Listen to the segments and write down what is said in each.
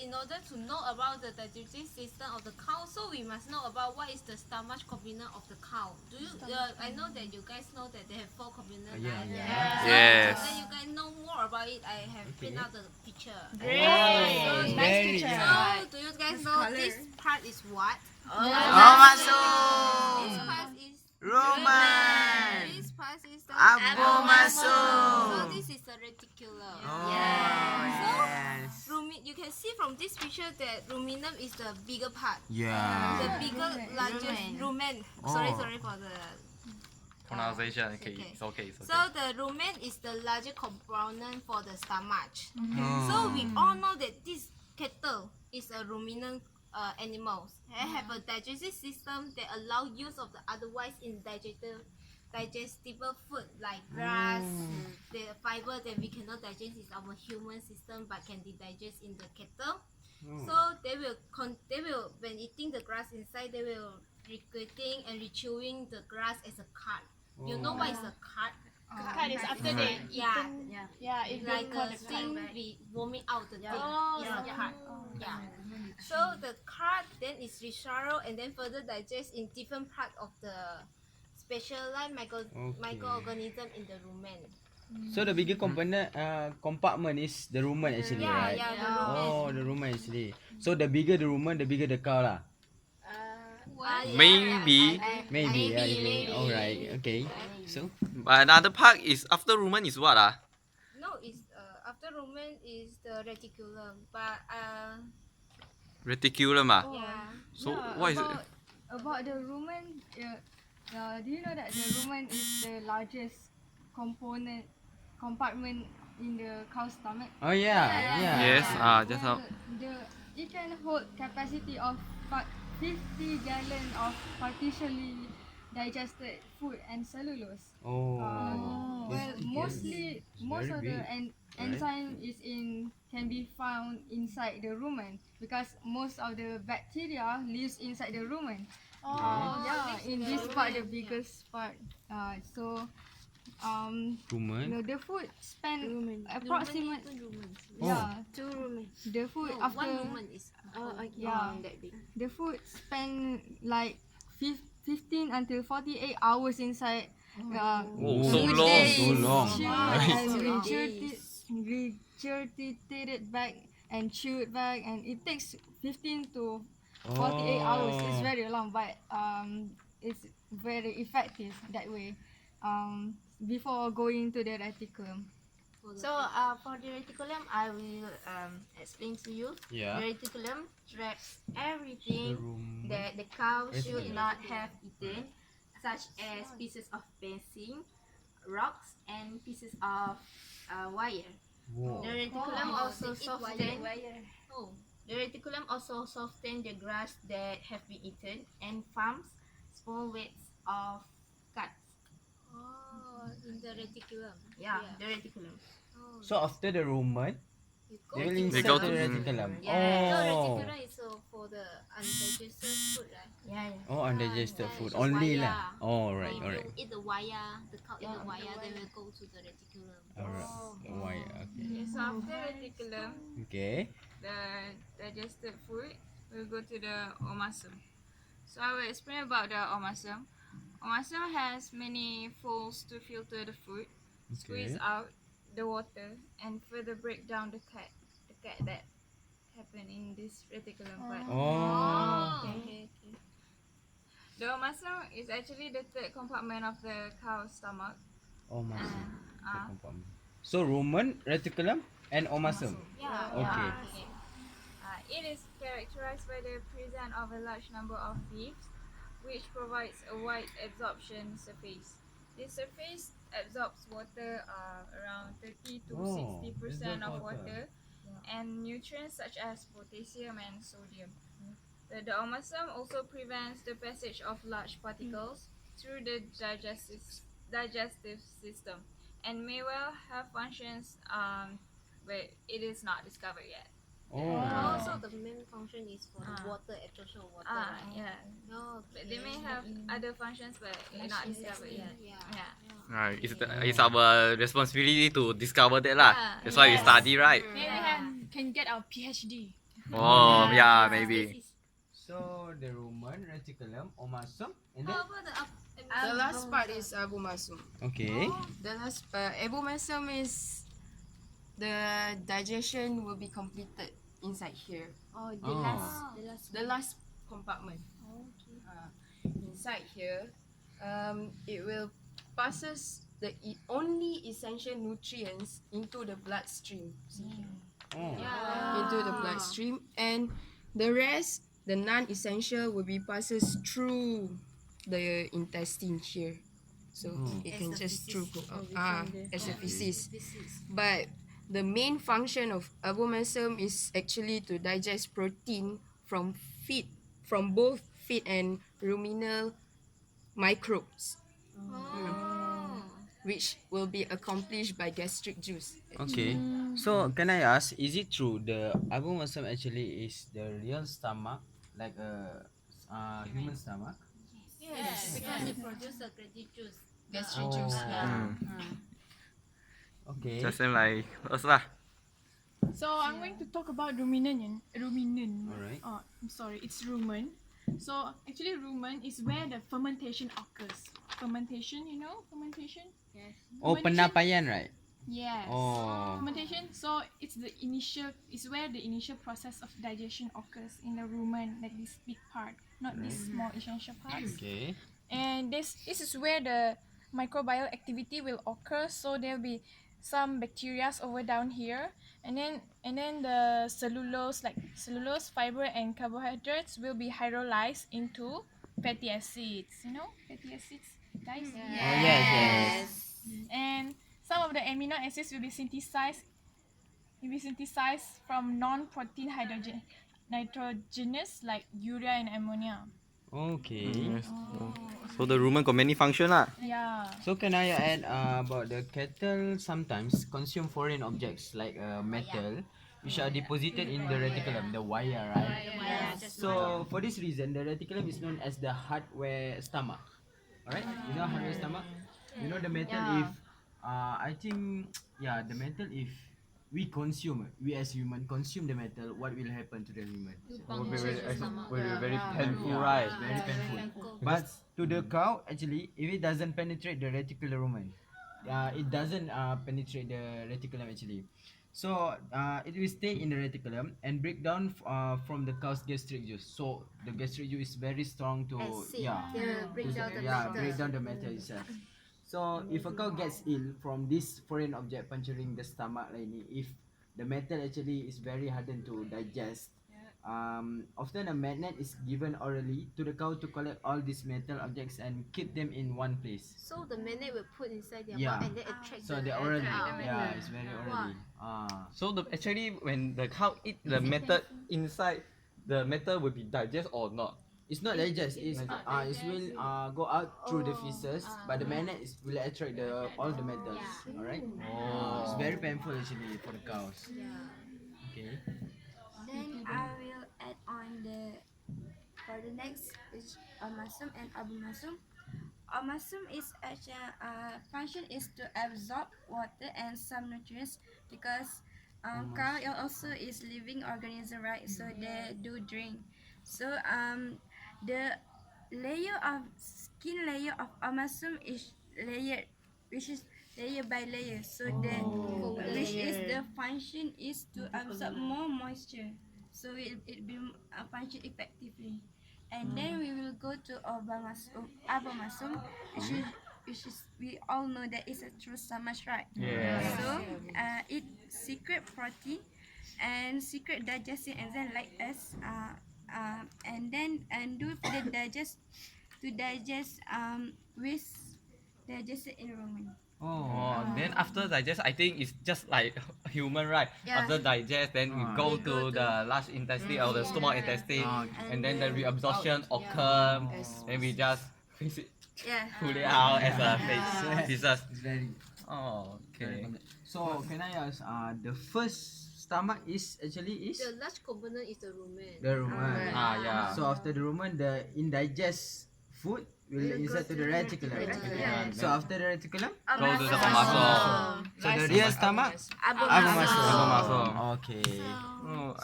in order to know about the digestive system of the cow, so we must know about what is the stomach component of the cow. Do you? I know that you guys know that they have 4 components. Yeah, right? yeah. Yes. So that you guys know more about it, I have print out the picture. Great. Oh, Nice very picture. nice. So do you guys know this part is what? Omasum. This part is Roman. This part is the Abomasum. So this is the reticulum. Oh, yes. You can see from this picture that ruminant is the bigger part. Yeah. The bigger, largest rumen. Sorry for the Pronunciation. Okay, okay. it's okay. It's okay. So the rumen is the largest component for the stomach. Oh. So we all know that this cattle is a ruminant animals. They have a digestive system that allow use of the otherwise digestible food like grass, the fiber that we cannot digest is our human system but can be digested in the cattle. So they will when eating the grass inside they will regurgitating and rechewing the grass as a cud. You know what is a cud? Cud is after they Yeah, yeah, it like don't call the the thing cud. we vomit out the thing Oh, is a cud. Yeah. So the cud then is reshuffled and then further digest in different part of the specialized microorganism in the rumen. So the bigger compartment is the rumen actually, Yeah, right? yeah, the rumen. Oh, the rumen actually. So the bigger the rumen, the bigger the cow lah. Maybe. Maybe. Alright. Okay. So. But another part is after rumen is what ah? No, it's after rumen is the reticulum, but Reticulum ah. yeah. So Yeah, what is it? About the rumen, do you know that the rumen is the largest compartment in the cow's stomach? Oh yeah. Yes. Just how. It can hold capacity of 50 gallon of partially digested food and cellulose. Oh. Well, most of the big, enzyme can be found inside the rumen because most of the bacteria lives inside the rumen. In this part, the biggest part. Rumen. The food spend approximate. Two rumen. The food No, after. one rumen is. That big. The food spend like 15 until 48 hours inside. Oh, so which long. they So long. chew and regurgitated back and chewed back, and it takes 15 to 48 hours. It's very long, but it's very effective that way. Before going to the reticulum. So for the reticulum, I will explain to you. Yeah. The reticulum traps everything that the cow should not have eaten, such as pieces of fencing, rocks, and pieces of wire. Wow. The reticulum also soften. Oh. The reticulum also soften the grass that have been eaten and forms small weights of cuts. In the reticulum. Yeah, the reticulum. So after the rumen, You they will to insert go the to- reticulum. Yeah. No, Oh. reticulum is for the undigested food, right? Yeah. Oh, undigested Yeah, food it's only wire. lah. Oh, right, If alright. you eat the wire, the cow eat the wire, they will go to the reticulum. Alright. Why? Okay. Okay, so after reticulum, Okay. the digested food will go to the omasum. So I will explain about the omasum. Omasum has many folds to filter the food, squeeze out the water, and further break down the cat that happen in this reticulum part. Oh. Okay. The omasum is actually the third compartment of the cow's stomach. Omasum. So rumen, reticulum, and omasum. Yeah. Okay. It is characterized by the presence of a large number of leaves, which provides a wide absorption surface. This surface absorbs water around 30 to 60% of water and nutrients such as potassium and sodium. The omasum also prevents the passage of large particles through the digestive system and may well have functions but it is not discovered yet. Oh. So the main function is for the water absorption of water. right? Yeah. Oh, But they may have other functions but not discovered yet. Yeah. It's our responsibility to discover that lah. Yeah. That's why we study, right? Maybe we can get our PhD. Oh, yeah, This maybe. is- So the rumen, reticulum, omasum, and then How about the The last part is abomasum. okay. The last abomasum is the digestion will be completed inside here. Oh, Oh. The last compartment. Inside here, it will passes the only essential nutrients into the bloodstream. See here. Oh. Into the bloodstream, and the rest, the non-essential, will be passes through the intestine here. So it can just through go out as a feces. But the main function of abomasum is actually to digest protein from feed, from both feed and ruminal microbes, which will be accomplished by gastric juice. Okay. So can I ask, is it true the abomasum actually is the real stomach, like a human stomach? Yes, because it produces a gratitude juice. Gastric juice. Okay. Just same like us lah. So I'm going to talk about ruminant. Alright. I'm sorry, it's rumen. So actually rumen is where the fermentation occurs. Fermentation, you know fermentation? Oh, penapaian, right? Yes. Oh. Fermentation. So it's where the initial process of digestion occurs in the rumen, like this big part, not these small essential parts. Okay. And this is where the microbial activity will occur. So there'll be some bacteria over down here, and then the cellulose fiber and carbohydrates will be hydrolyzed into fatty acids. You know fatty acids, guys. Oh yes. And some of the amino acids will be synthesized from non-protein nitrogenous like urea and ammonia. Okay. So the rumen got many function lah. Yeah. So can I add about the cattle sometimes consume foreign objects like metal, which are deposited in the reticulum, the wire, right? So for this reason, the reticulum is known as the hardware stomach. Alright? You know hardware stomach? You know the metal if I think the metal if we as human consume the metal, what will happen to the human? Will be very painful, Yeah, right? it's very painful. But to the cow, actually, if it doesn't penetrate the reticular rumen, it doesn't penetrate the reticulum actually. So it will stay in the reticulum and break down from the cow's gastric juice. So the gastric juice is very strong to Acid. They will break down the metal. break down the metal itself. So if a cow gets ill from this foreign object puncturing the stomach like ni, if the metal actually is very hardened to digest, often a magnet is given orally to the cow to collect all these metal objects and keep them in one place. So the magnet will put inside their Yeah. mouth and then attract So they orally, out. it's very orally. So actually when the cow eat the metal inside, the metal will be digest or not? It's not digest. It will go out through the feces, but the magnet will attract all the metals. Alright. It's very painful actually for the cows. Okay. Then I will add on for the next is omasum and abomasum. Omasum is actually function is to absorb water and some nutrients because cow also is living organism, right? So they do drink. So the skin layer of omasum is layered, which is layer by layer. So which is the function is to absorb more moisture, so it will function effectively. And then we will go to abomasum, which is we all know that it's a true stomach, right? Yes. So it secret protein and secret digesting enzyme like us, and do the digest with digested in rumen. Oh, then after digest, I think it's just like human, right? Yeah. After digest, then we go to the large intestine or the small intestine, and then the reabsorption occur. Then we just Yeah. pull it out as a pieces. It's very. Oh, okay. So can I ask? The first stomach is actually The large component is the rumen. the rumen. Yeah. So after the rumen, the indigest food will insert to the reticulum. Reticulum. So after the reticulum, Go to the omasum. so the real stomach, Abomasum. Abomasum. Okay. Oh,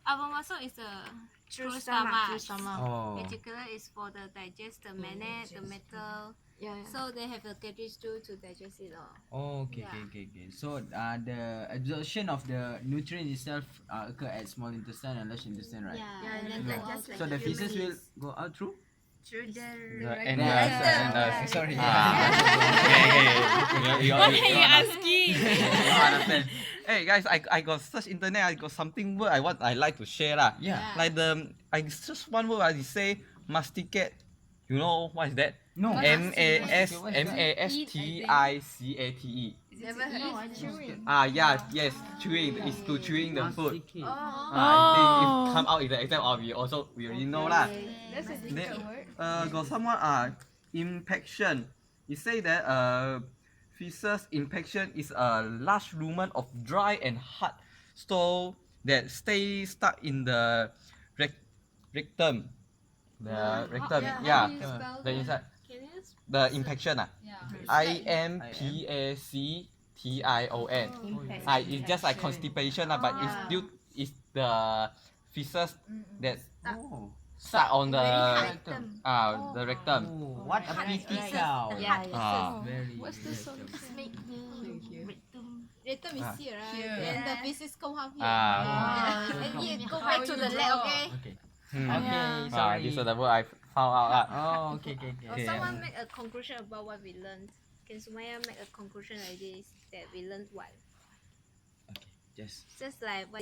Abomasum is a true stomach. stomach. Oh. Reticulum is for the digest the magnet, the metal. Yeah. So they have the cartridge too to digest it all. Oh, okay, Yeah. okay. So, the absorption of the nutrient itself occur at small intestine and large intestine, right? Yeah, and then Yeah. go out Just like So the human feces will beings. go out through. Through the And Sorry. What are you asking? understand. Hey guys, I got search internet. I got something word I like to share lah. Yeah. Like I search one word. I say masticate. You know what is that? No. Masticate. Never heard of chewing. Yes, chewing is to chewing the food. Oh. I think if come out in the exam, we already know lah. That's a Then, difficult word. got someone impaction. It say that feces impaction is a large lumen of dry and hard stool that stay stuck in the rectum. The rectum, How do you spell the inside. Can you The impaction IMPACTION. It's just like constipation but it's the feces that Oh. stuck on the Rectum. the rectum. Oh, what a pity sound. Very. What's the song? make the rectum is here, right? Here. And the feces come up here. And you go How back to you the draw. leg, okay? Okay. Hmm. Okay, sorry. This is the word I found out lah. Oh, okay. Or someone make a conclusion about what we learned. Can Sumaya make a conclusion like this that we learned what? Just Just like what